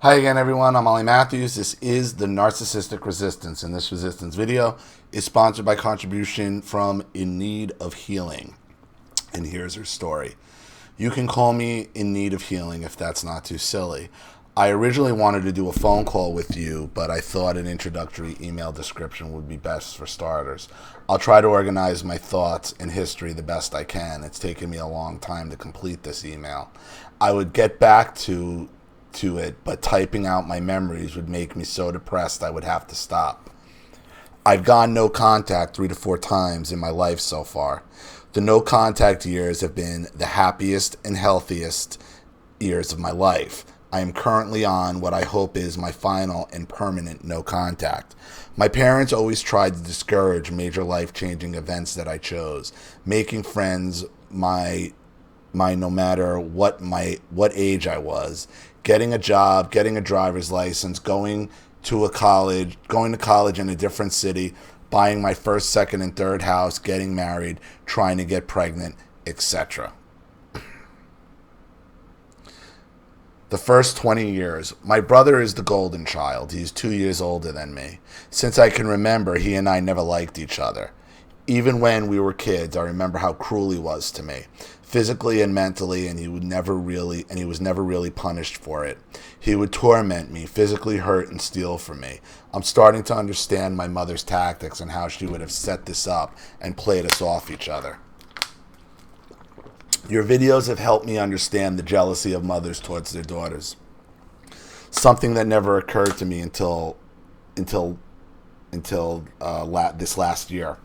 Hi again, everyone. I'm Ollie Matthews. This is the Narcissistic Resistance, and this resistance video is sponsored by contribution from In Need of Healing. And here's her story. You can call me In Need of Healing if that's not too silly. I originally wanted to do a phone call with you, but I thought an introductory email description would be best for starters. I'll try to organize my thoughts and history the best I can. It's taken me a long time to complete this email. I would get back to it, but typing out my memories would make me so depressed I would have to stop. I've gone no contact 3 to 4 times in my life so far. The no contact years have been the happiest and healthiest years of my life. I am currently on what I hope is my final and permanent no contact. My parents always tried to discourage major life-changing events that I chose, making friends my no matter what age I was, getting a job, getting a driver's license, going to college in a different city, buying my first, second, and third house, getting married, trying to get pregnant, etc. The first 20 years. My brother is the golden child. He's 2 years older than me. Since I can remember, he and I never liked each other. Even when we were kids, I remember how cruel he was to me, physically and mentally, and he was never really punished for it. He would torment me, physically hurt and steal from me. I'm starting to understand my mother's tactics and how she would have set this up and played us off each other. Your videos have helped me understand the jealousy of mothers towards their daughters. Something that never occurred to me until this last year.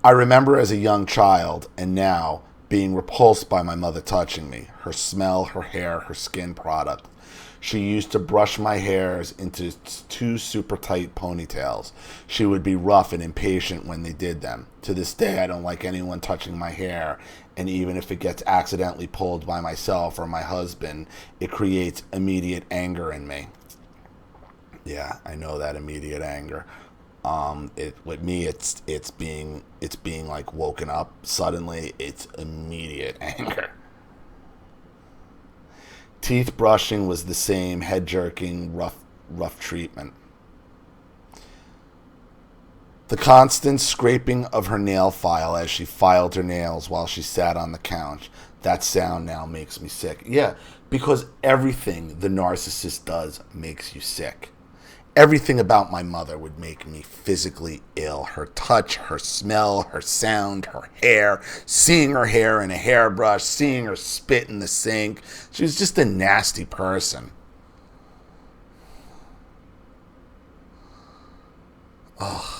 I remember as a young child, and now, being repulsed by my mother touching me, her smell, her hair, her skin product. She used to brush my hairs into 2 super tight ponytails. She would be rough and impatient when they did them. To this day, I don't like anyone touching my hair, and even if it gets accidentally pulled by myself or my husband, it creates immediate anger in me. Yeah, I know that immediate anger. With me, it's being like woken up suddenly. It's immediate anger. Teeth brushing was the same, head jerking, rough treatment. The constant scraping of her nail file as she filed her nails while she sat on the couch. That sound now makes me sick. Yeah, because everything the narcissist does makes you sick. Everything about my mother would make me physically ill. Her touch, her smell, her sound, her hair, seeing her hair in a hairbrush, seeing her spit in the sink. She was just a nasty person. Oh.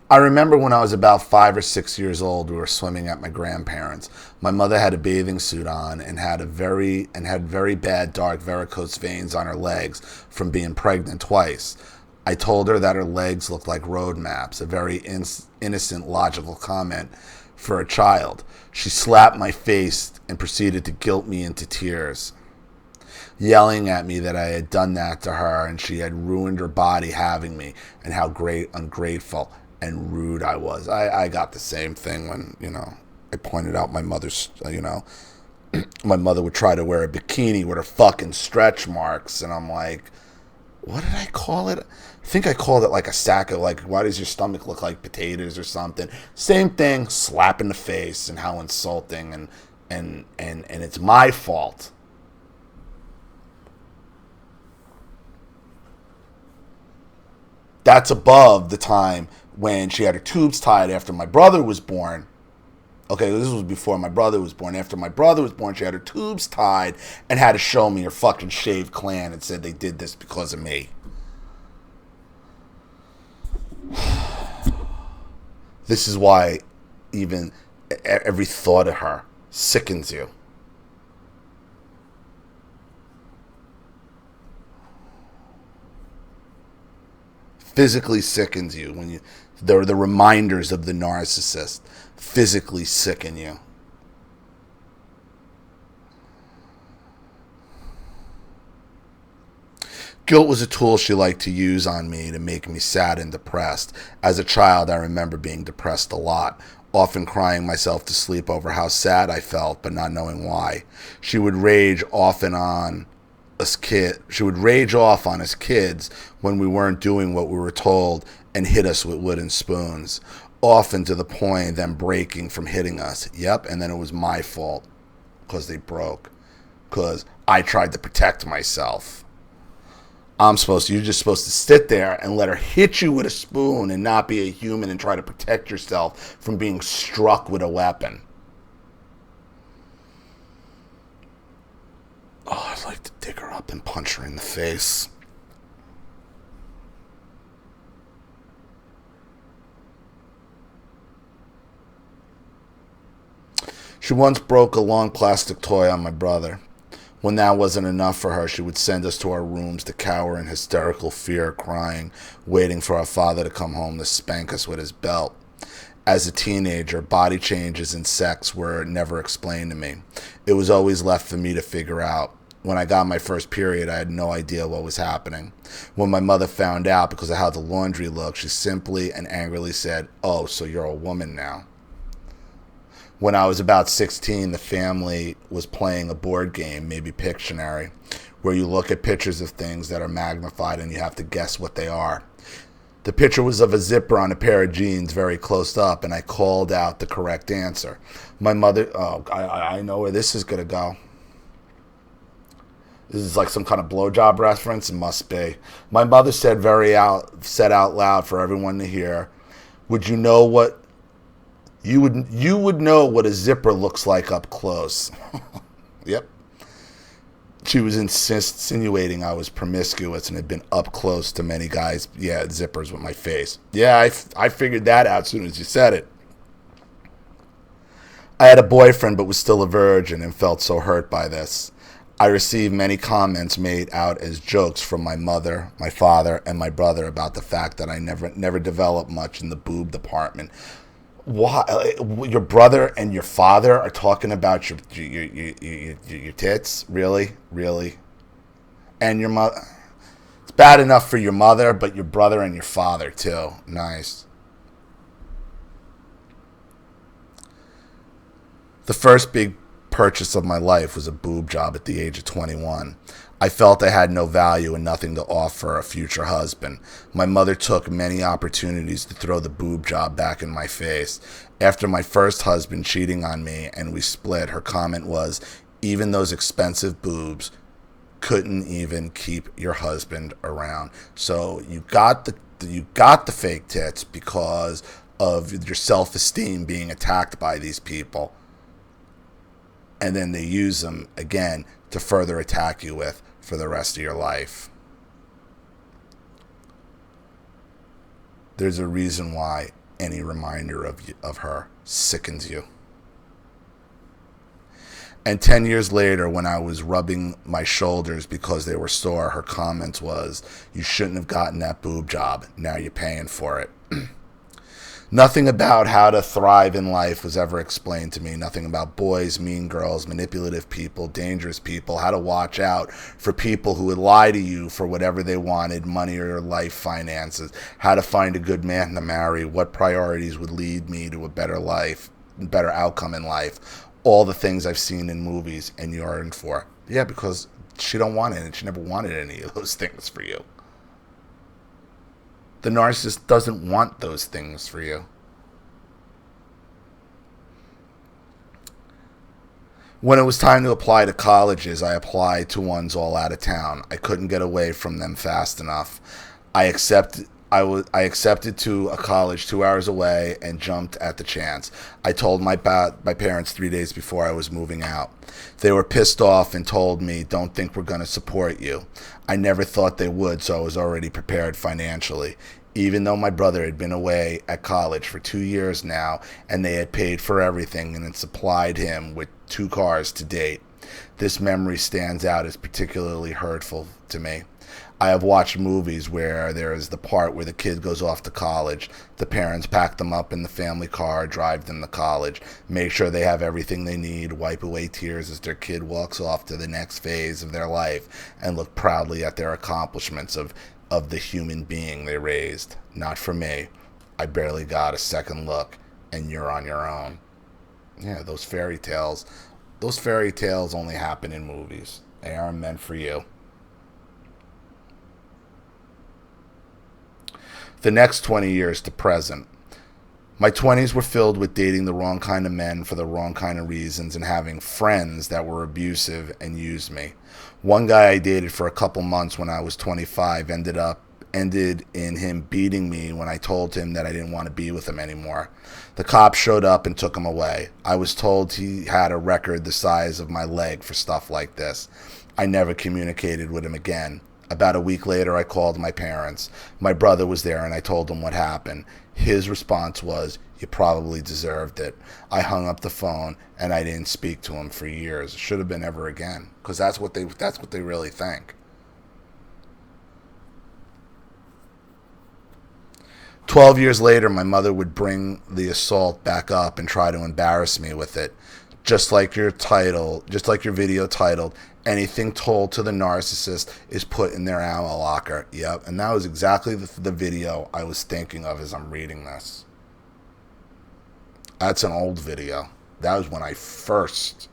I remember when I was about 5 or 6 years old, we were swimming at my grandparents'. My mother had a bathing suit on and had very bad dark varicose veins on her legs from being pregnant twice. I told her that her legs looked like road maps, a very innocent, logical comment for a child. She slapped my face and proceeded to guilt me into tears, yelling at me that I had done that to her and she had ruined her body having me, and how ungrateful and rude I was. I got the same thing when, I pointed out my mother's, my mother would try to wear a bikini with her fucking stretch marks, and I'm like, what did I call it? I think I called it like a sack of, like, why does your stomach look like potatoes or something? Same thing, slap in the face, and how insulting, and it's my fault. That's above the time when she had her tubes tied after my brother was born. Okay, this was before my brother was born. After my brother was born, she had her tubes tied and had to show me her fucking shaved clan and said they did this because of me. This is why even every thought of her sickens you. Physically sickens you when they're the reminders of the narcissist. Physically sicken you. Guilt was a tool she liked to use on me to make me sad and depressed. As a child, I remember being depressed a lot, often crying myself to sleep over how sad I felt, but not knowing why. She would rage off on us kids when we weren't doing what we were told and hit us with wooden spoons, often to the point of them breaking from hitting us. Yep, and then it was my fault because they broke, because I tried to protect myself. You're just supposed to sit there and let her hit you with a spoon and not be a human and try to protect yourself from being struck with a weapon. Oh, I'd like to dig her up and punch her in the face. She once broke a long plastic toy on my brother. When that wasn't enough for her, she would send us to our rooms to cower in hysterical fear, crying, waiting for our father to come home to spank us with his belt. As a teenager, body changes and sex were never explained to me. It was always left for me to figure out. When I got my first period, I had no idea what was happening. When my mother found out because of how the laundry looked, she simply and angrily said, "Oh, so you're a woman now." When I was about 16, the family was playing a board game, maybe Pictionary, where you look at pictures of things that are magnified and you have to guess what they are. The picture was of a zipper on a pair of jeans very close up, and I called out the correct answer. My mother, I know where this is going to go. This is like some kind of blowjob reference. It must be. My mother said said out loud for everyone to hear, "Would you know what you would know what a zipper looks like up close?" Yep. She was insinuating I was promiscuous and had been up close to many guys. Yeah, zippers with my face. Yeah, I figured that out as soon as you said it. I had a boyfriend but was still a virgin and felt so hurt by this. I received many comments made out as jokes from my mother, my father, and my brother about the fact that I never developed much in the boob department. Why? Your brother and your father are talking about your tits? Really? And your mother? It's bad enough for your mother, but your brother and your father too. Nice. The first big purchase of my life was a boob job at the age of 21. I felt I had no value and nothing to offer a future husband. My mother took many opportunities to throw the boob job back in my face. After my first husband cheating on me and we split, her comment was, "Even those expensive boobs couldn't even keep your husband around." So you got the fake tits because of your self-esteem being attacked by these people. And then they use them again to further attack you with for the rest of your life. There's a reason why any reminder of her sickens you. And 10 years later, when I was rubbing my shoulders because they were sore, her comment was, "You shouldn't have gotten that boob job. Now you're paying for it." Nothing about how to thrive in life was ever explained to me. Nothing about boys, mean girls, manipulative people, dangerous people, how to watch out for people who would lie to you for whatever they wanted, money or life finances, how to find a good man to marry, what priorities would lead me to a better life, better outcome in life. All the things I've seen in movies and yearned for. Yeah, because she don't want it and she never wanted any of those things for you. The narcissist doesn't want those things for you. When it was time to apply to colleges, I applied to ones all out of town. I couldn't get away from them fast enough. I accepted to a college 2 hours away and jumped at the chance. I told my parents 3 days before I was moving out. They were pissed off and told me, "Don't think we're going to support you." I never thought they would, so I was already prepared financially. Even though my brother had been away at college for 2 years now, and they had paid for everything and had supplied him with 2 cars to date. This memory stands out as particularly hurtful to me. I have watched movies where there is the part where the kid goes off to college. The parents pack them up in the family car, drive them to college, make sure they have everything they need, wipe away tears as their kid walks off to the next phase of their life, and look proudly at their accomplishments of the human being they raised. Not for me. I barely got a second look, and you're on your own. Yeah, those fairy tales only happen in movies. They aren't meant for you. The next 20 years to present. My 20s were filled with dating the wrong kind of men for the wrong kind of reasons and having friends that were abusive and used me. One guy I dated for a couple months when I was 25 ended in him beating me when I told him that I didn't want to be with him anymore. The cops showed up and took him away. I was told he had a record the size of my leg for stuff like this. I never communicated with him again. About a week later, I called my parents. My brother was there, and I told him what happened. His response was, "You probably deserved it." I hung up the phone, and I didn't speak to him for years. It should have been ever again, because that's what they really think. 12 years later, my mother would bring the assault back up and try to embarrass me with it. Just like your video titled, anything told to the narcissist is put in their ammo locker. Yep, and that was exactly the video I was thinking of as I'm reading this. That's an old video. That was when I think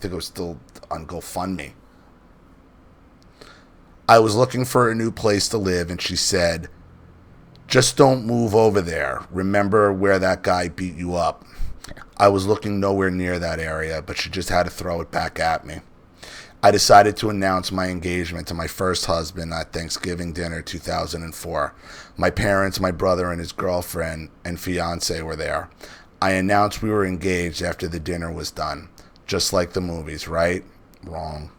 it was still on GoFundMe. I was looking for a new place to live, and she said, "Just don't move over there. Remember where that guy beat you up?" I was looking nowhere near that area, but she just had to throw it back at me. I decided to announce my engagement to my first husband at Thanksgiving dinner 2004. My parents, my brother, and his girlfriend and fiance were there. I announced we were engaged after the dinner was done. Just like the movies, right? Wrong.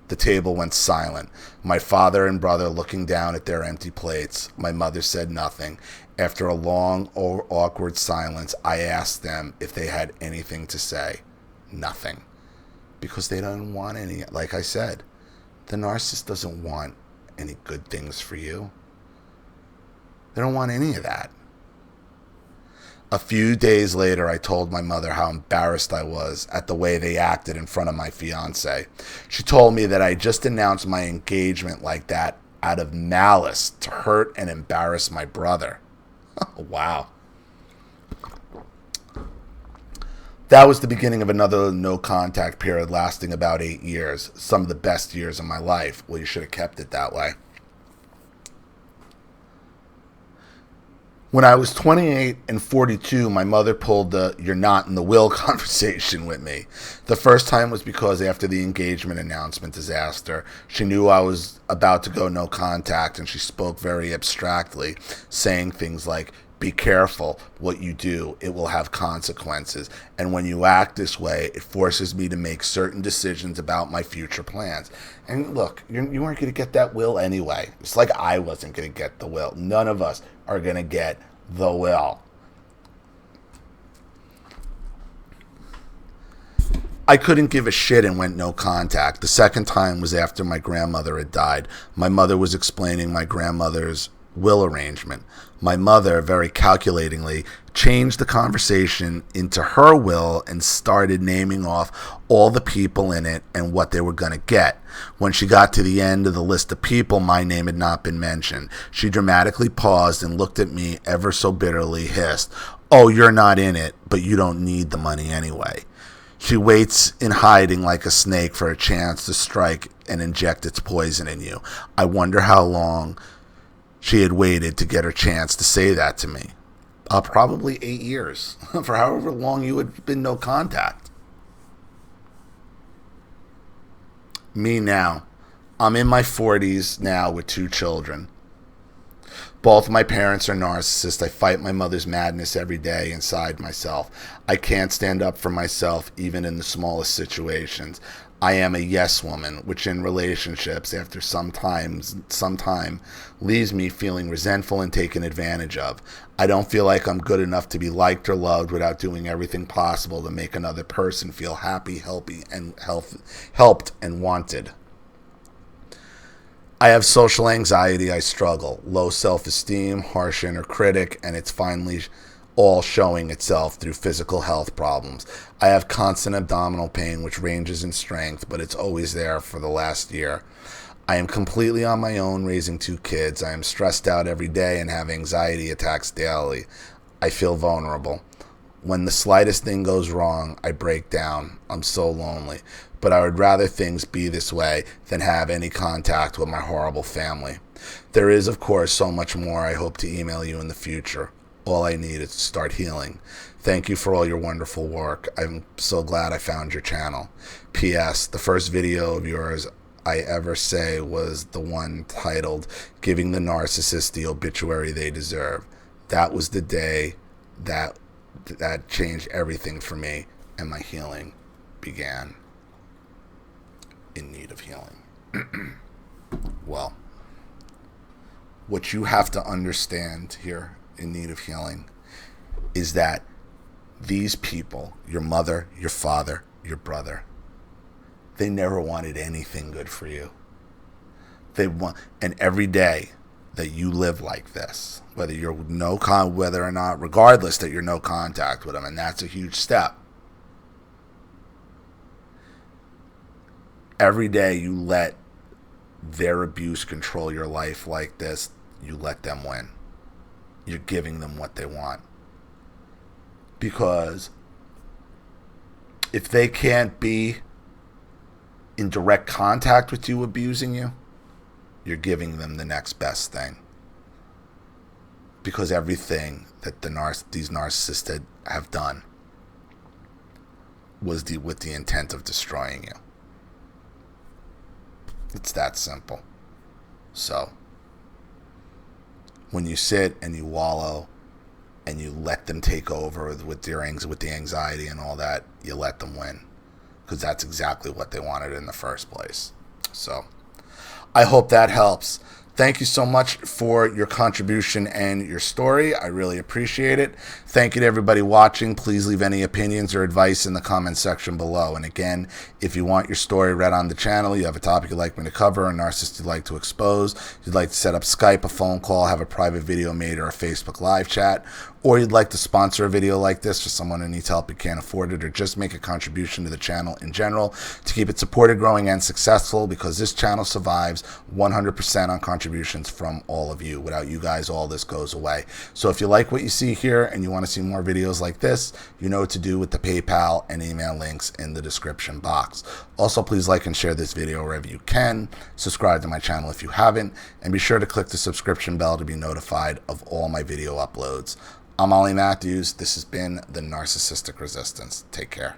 The table went silent. My father and brother looking down at their empty plates. My mother said nothing. After a long, awkward silence, I asked them if they had anything to say. Nothing. Because they don't want any. Like I said, the narcissist doesn't want any good things for you. They don't want any of that. A few days later, I told my mother how embarrassed I was at the way they acted in front of my fiance. She told me that I just announced my engagement like that out of malice to hurt and embarrass my brother. Wow. That was the beginning of another no-contact period lasting about 8 years. Some of the best years of my life. Well, you should have kept it that way. When I was 28 and 42, my mother pulled the "you're not in the will" conversation with me. The first time was because after the engagement announcement disaster, she knew I was about to go no contact, and she spoke very abstractly, saying things like, "Be careful what you do. It will have consequences. And when you act this way, it forces me to make certain decisions about my future plans." And look, you weren't going to get that will anyway. It's like I wasn't going to get the will. None of us are going to get the will. I couldn't give a shit and went no contact. The second time was after my grandmother had died. My mother was explaining my grandmother's will arrangement. My mother, very calculatingly, changed the conversation into her will and started naming off all the people in it and what they were going to get. When she got to the end of the list of people, my name had not been mentioned. She dramatically paused and looked at me ever so bitterly, hissed, "Oh, you're not in it, but you don't need the money anyway." She waits in hiding like a snake for a chance to strike and inject its poison in you. I wonder how long she had waited to get her chance to say that to me. Probably 8 years, for however long you had been no contact. Me now. I'm in my 40s now with 2 children. Both my parents are narcissists. I fight my mother's madness every day inside myself. I can't stand up for myself even in the smallest situations. I am a yes woman, which in relationships after some time leaves me feeling resentful and taken advantage of. I don't feel like I'm good enough to be liked or loved without doing everything possible to make another person feel happy, helped, and wanted. I have social anxiety. I struggle. Low self-esteem, harsh inner critic, and it's finally all showing itself through physical health problems. I have constant abdominal pain, which ranges in strength, but it's always there for the last year. I am completely on my own raising 2 kids. I am stressed out every day and have anxiety attacks daily. I feel vulnerable. When the slightest thing goes wrong, I break down. I'm so lonely. But I would rather things be this way than have any contact with my horrible family. There is, of course, so much more I hope to email you in the future. All I need is to start healing. Thank you for all your wonderful work. I'm so glad I found your channel. P.S. The first video of yours I ever say was the one titled, Giving the Narcissist the Obituary They Deserve. That was the day that changed everything for me, and my healing began. In need of healing. Well, what you have to understand here in need of healing is that these people, your mother, your father, your brother, they never wanted anything good for you. And every day that you live like this, whether you're whether or not, regardless that you're no contact with them, and that's a huge step. Every day you let their abuse control your life like this, you let them win. You're giving them what they want. Because if they can't be in direct contact with you abusing you, you're giving them the next best thing. Because everything that these narcissists have done was with the intent of destroying you. It's that simple. So, when you sit and you wallow and you let them take over with the anxiety and all that, you let them win. Because that's exactly what they wanted in the first place. So, I hope that helps. Thank you so much for your contribution and your story. I really appreciate it. Thank you to everybody watching. Please leave any opinions or advice in the comment section below. And again, if you want your story read on the channel, you have a topic you'd like me to cover, a narcissist you'd like to expose, you'd like to set up Skype, a phone call, have a private video made, or a Facebook live chat, or you'd like to sponsor a video like this for someone who needs help but can't afford it, or just make a contribution to the channel in general to keep it supported, growing, and successful, because this channel survives 100% on contributions from all of you. Without you guys, all this goes away. So if you like what you see here and you want to see more videos like this, you know what to do with the PayPal and email links in the description box. Also, please like and share this video wherever you can. Subscribe to my channel if you haven't, and be sure to click the subscription bell to be notified of all my video uploads. I'm Ollie Matthews. This has been the Narcissistic Resistance. Take care.